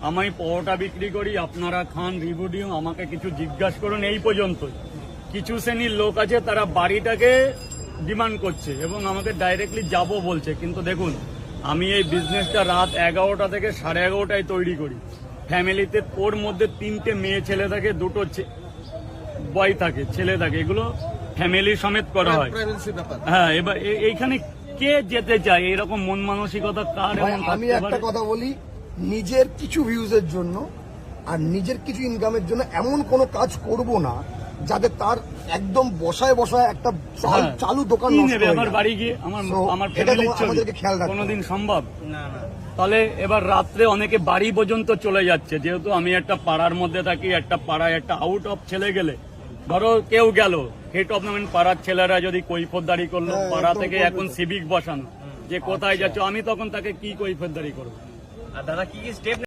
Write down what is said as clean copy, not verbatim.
আমি পরোটা বিক্রি করি, আপনারা খান, রিভিউ দিন, আমাকে কিছু জিজ্ঞাসা করুন, এই পর্যন্ত। কিছু শ্রেণীর লোক আছে তারা বাড়িটাকে ডিমান্ড করছে এবং আমাকে ডাইরেক্টলি যাব বলছে, কিন্তু দেখুন আমি এই বিজনেসটা রাত 11টা থেকে 11:30টায় তৈরি করি। ফ্যামিলিতে ওর মধ্যে 3টে মেয়ে ছেলে থাকে, 2টো বয় থাকে, ছেলে থাকে, এগুলো ফ্যামিলি সমেত করা হয়। হ্যাঁ, এবার এইখানে কে যেতে চায়? এরকম মন মানসিকতা কার? আমি একটা কথা বলি, নিজের কিছু ভিউজের জন্য আর নিজের কিছু ইনকামের জন্য এমন কোনো কাজ করব না যাতে তার একদম বসায় একটা চালু দোকান নষ্ট হয়ে যায়। আমার বাড়ি গিয়ে আমার এটা আমাদেরকে খেয়াল রাখতে হবে। কোনোদিন সম্ভব না। তাহলে এবার রাত্রে অনেকে বাড়ি পর্যন্ত চলে যাচ্ছে, যেহেতু আমি একটা পাড়ার মধ্যে থাকি, একটা পাড়ায় একটা আউট অফ ছেলে গেলে, ধরো কেউ গেল হেড অফ পাড়ার ছেলেরা যদি কৈফতদারি করলো, পাড়া থেকে এখন সিভিক বসানো, যে কোথায় যাচ্ছ, আমি তখন তাকে কি কৈফতদারি করবো? আর দাদা কি স্টেপ